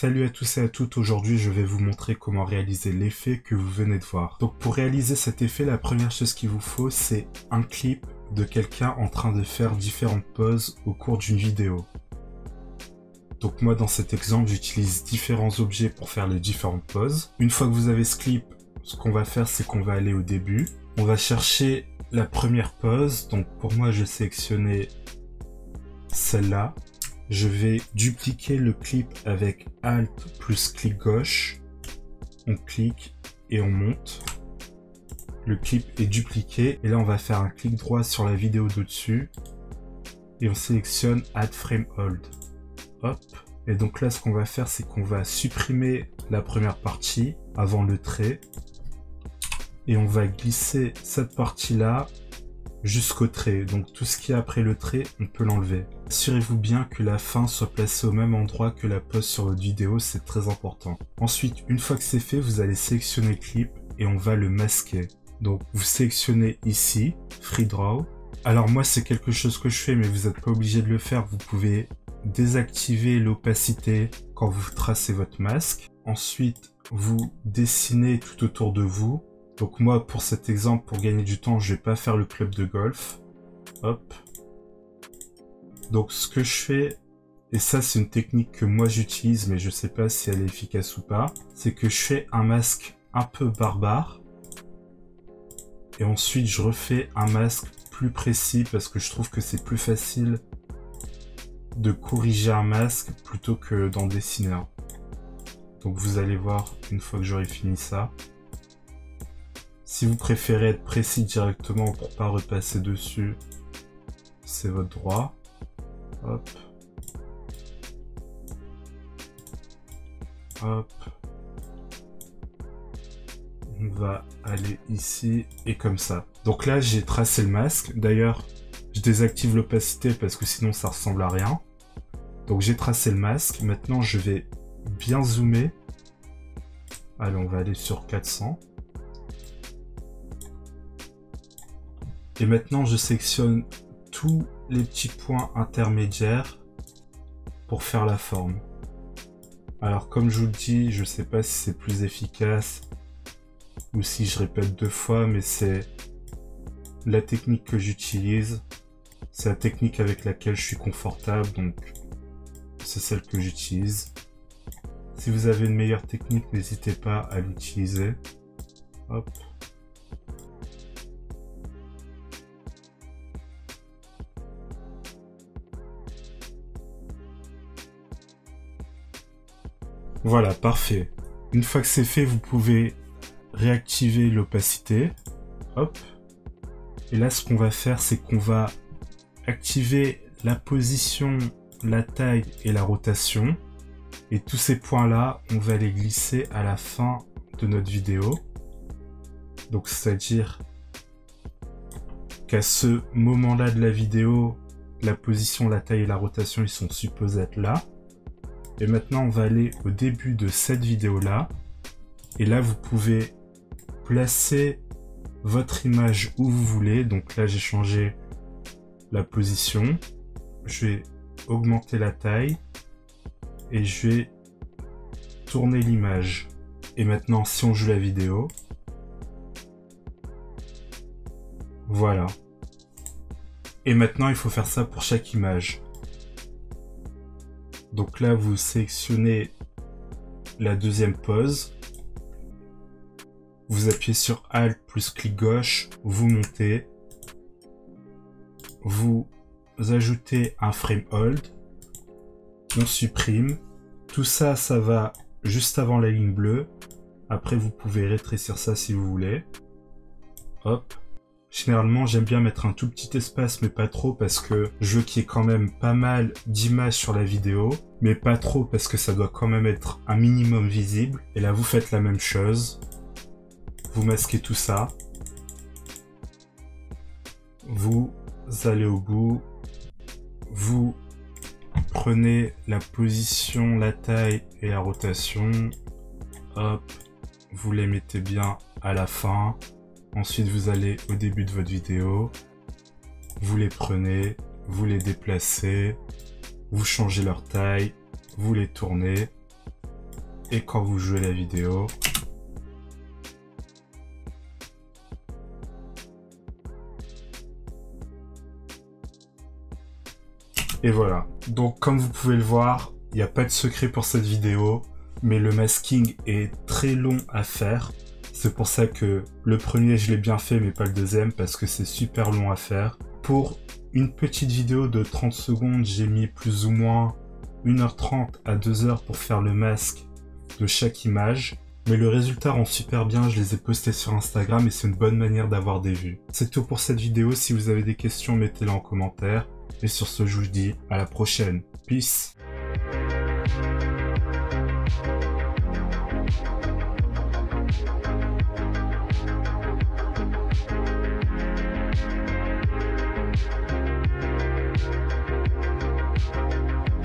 Salut à tous et à toutes, aujourd'hui je vais vous montrer comment réaliser l'effet que vous venez de voir. Donc pour réaliser cet effet, la première chose qu'il vous faut c'est un clip de quelqu'un en train de faire différentes poses au cours d'une vidéo. Donc moi dans cet exemple j'utilise différents objets pour faire les différentes poses. Une fois que vous avez ce clip, ce qu'on va faire c'est qu'on va aller au début. On va chercher la première pose, donc pour moi je vais sélectionner celle-là. Je vais dupliquer le clip avec Alt plus clic gauche. On clique et on monte. Le clip est dupliqué et là on va faire un clic droit sur la vidéo d'au-dessus et on sélectionne Add Frame Hold. Hop. Et donc là ce qu'on va faire c'est qu'on va supprimer la première partie avant le trait et on va glisser cette partie là jusqu'au trait. Donc tout ce qui est après le trait on peut l'enlever. Assurez-vous bien que la fin soit placée au même endroit que la pose sur votre vidéo, c'est très important. Ensuite, une fois que c'est fait, vous allez sélectionner le clip et on va le masquer. Donc vous sélectionnez ici, Free Draw. Alors moi c'est quelque chose que je fais mais vous n'êtes pas obligé de le faire. Vous pouvez désactiver l'opacité quand vous tracez votre masque. Ensuite, vous dessinez tout autour de vous. Donc moi pour cet exemple, pour gagner du temps, je vais pas faire le club de golf. Hop. Donc ce que je fais, et ça c'est une technique que moi j'utilise mais je sais pas si elle est efficace ou pas, c'est que je fais un masque un peu barbare et ensuite je refais un masque plus précis parce que je trouve que c'est plus facile de corriger un masque plutôt que d'en dessiner un. Donc vous allez voir une fois que j'aurai fini ça. Si vous préférez être précis directement pour pas repasser dessus, c'est votre droit. Hop. Hop. On va aller ici et comme ça. Donc là, j'ai tracé le masque. D'ailleurs, je désactive l'opacité parce que sinon ça ressemble à rien. Donc j'ai tracé le masque. Maintenant, je vais bien zoomer. Allez, on va aller sur 400. Et maintenant, je sélectionne tous les petits points intermédiaires pour faire la forme. Alors comme je vous le dis, je sais pas si c'est plus efficace ou si je répète deux fois, mais c'est la technique que j'utilise. C'est la technique avec laquelle je suis confortable, donc c'est celle que j'utilise. Si vous avez une meilleure technique, n'hésitez pas à l'utiliser. Hop. Voilà, parfait. Une fois que c'est fait, vous pouvez réactiver l'opacité. Hop. Et là, ce qu'on va faire, c'est qu'on va activer la position, la taille et la rotation. Et tous ces points-là, on va les glisser à la fin de notre vidéo. Donc, c'est-à-dire qu'à ce moment-là de la vidéo, la position, la taille et la rotation, ils sont supposés être là. Et maintenant, on va aller au début de cette vidéo-là. Et là, vous pouvez placer votre image où vous voulez. Donc là, j'ai changé la position. Je vais augmenter la taille. Et je vais tourner l'image. Et maintenant, si on joue la vidéo. Voilà. Et maintenant, il faut faire ça pour chaque image. Donc là, vous sélectionnez la deuxième pose. Vous appuyez sur Alt plus clic gauche. Vous montez. Vous ajoutez un frame hold. On supprime. Tout ça, ça va juste avant la ligne bleue. Après, vous pouvez rétrécir ça si vous voulez. Hop. Généralement, j'aime bien mettre un tout petit espace, mais pas trop, parce que je veux qu'il y ait quand même pas mal d'images sur la vidéo, mais pas trop, parce que ça doit quand même être un minimum visible. Et là, vous faites la même chose. Vous masquez tout ça. Vous allez au bout. Vous prenez la position, la taille et la rotation. Hop. Vous les mettez bien à la fin. Ensuite, vous allez au début de votre vidéo, vous les prenez, vous les déplacez, vous changez leur taille, vous les tournez, et quand vous jouez la vidéo. Et voilà. Donc comme vous pouvez le voir, il n'y a pas de secret pour cette vidéo, mais le masking est très long à faire. C'est pour ça que le premier je l'ai bien fait mais pas le deuxième parce que c'est super long à faire. Pour une petite vidéo de 30 secondes, j'ai mis plus ou moins 1h30 à 2h pour faire le masque de chaque image. Mais le résultat rend super bien, je les ai postés sur Instagram et c'est une bonne manière d'avoir des vues. C'est tout pour cette vidéo, si vous avez des questions mettez-les en commentaire. Et sur ce je vous dis à la prochaine. Peace.